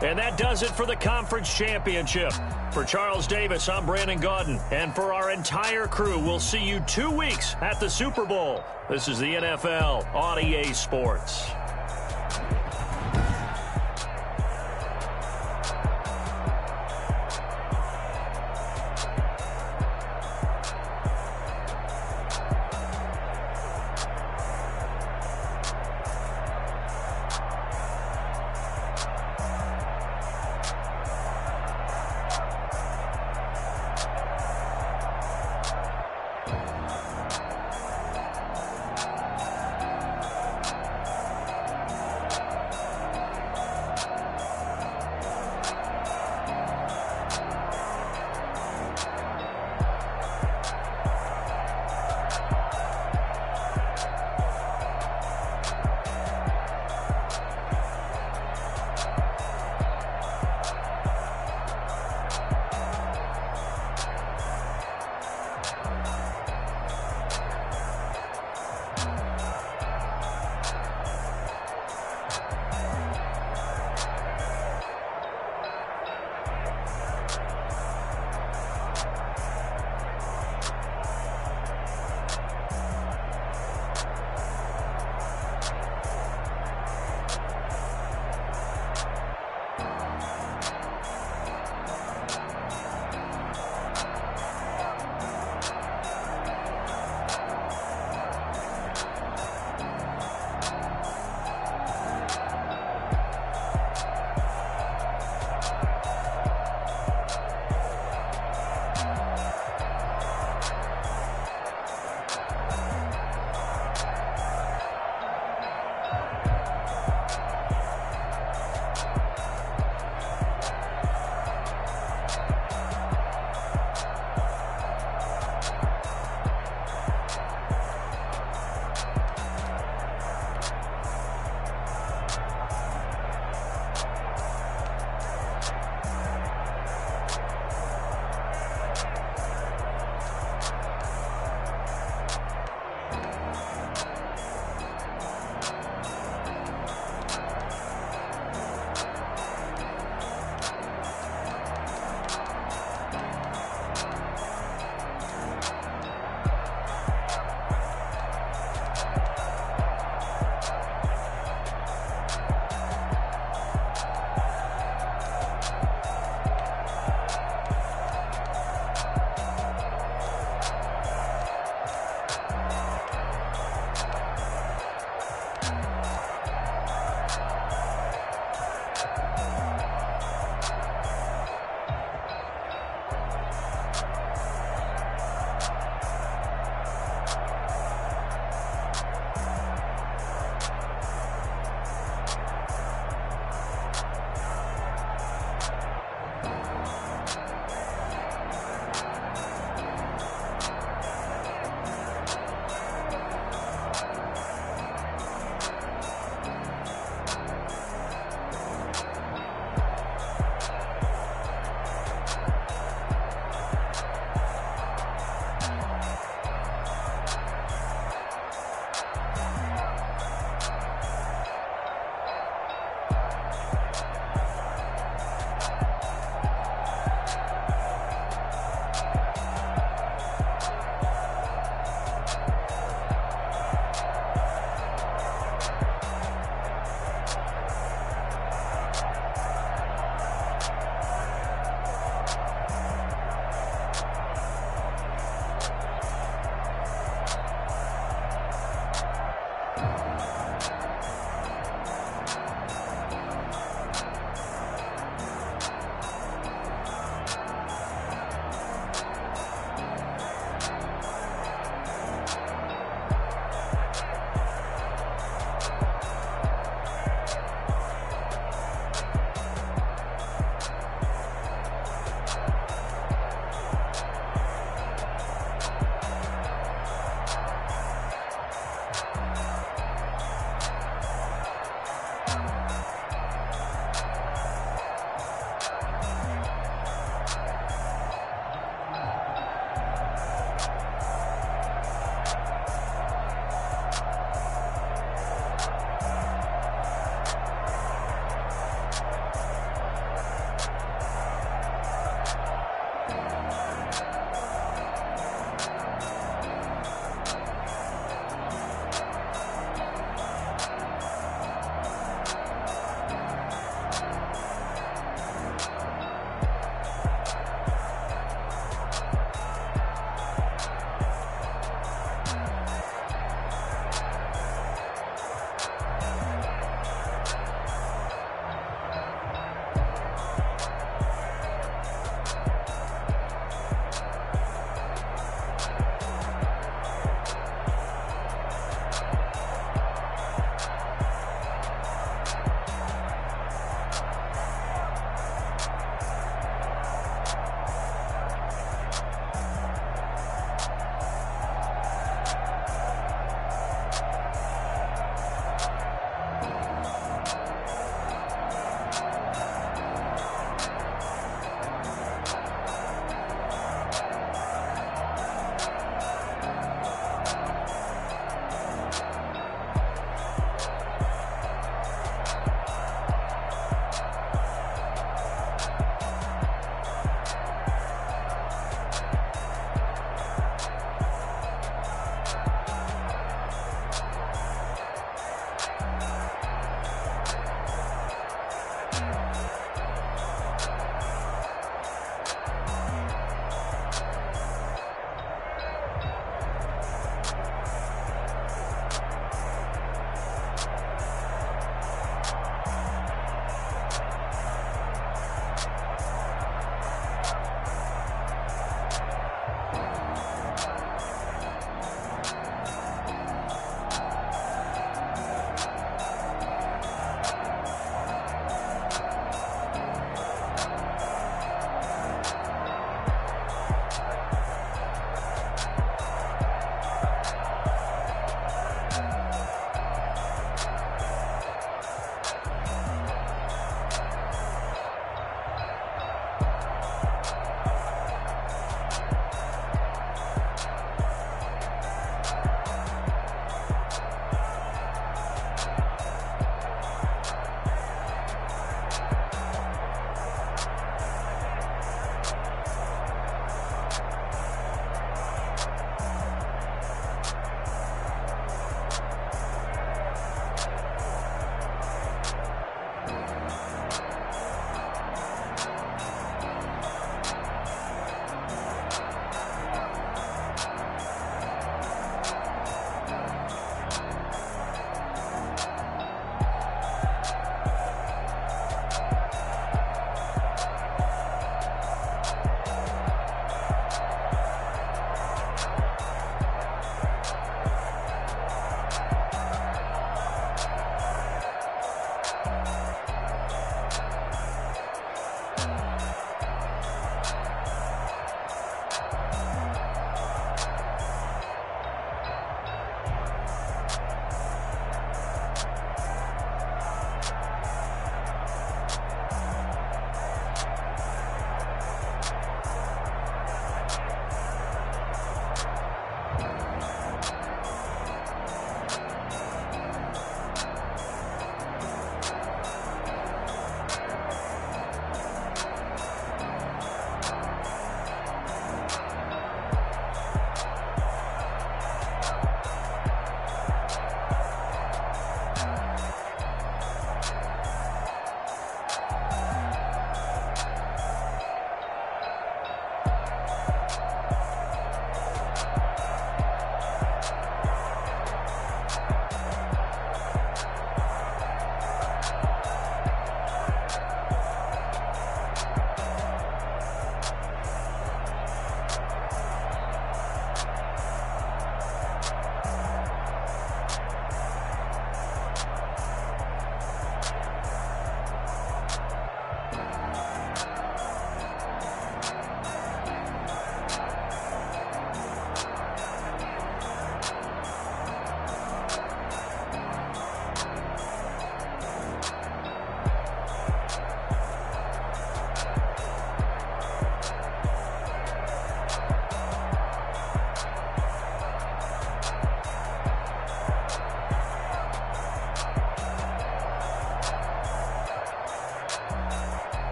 And that does it for the conference championship. For Charles Davis, I'm Brandon Gaudin. And for our entire crew, we'll see you 2 weeks at the Super Bowl. This is the NFL on EA Sports.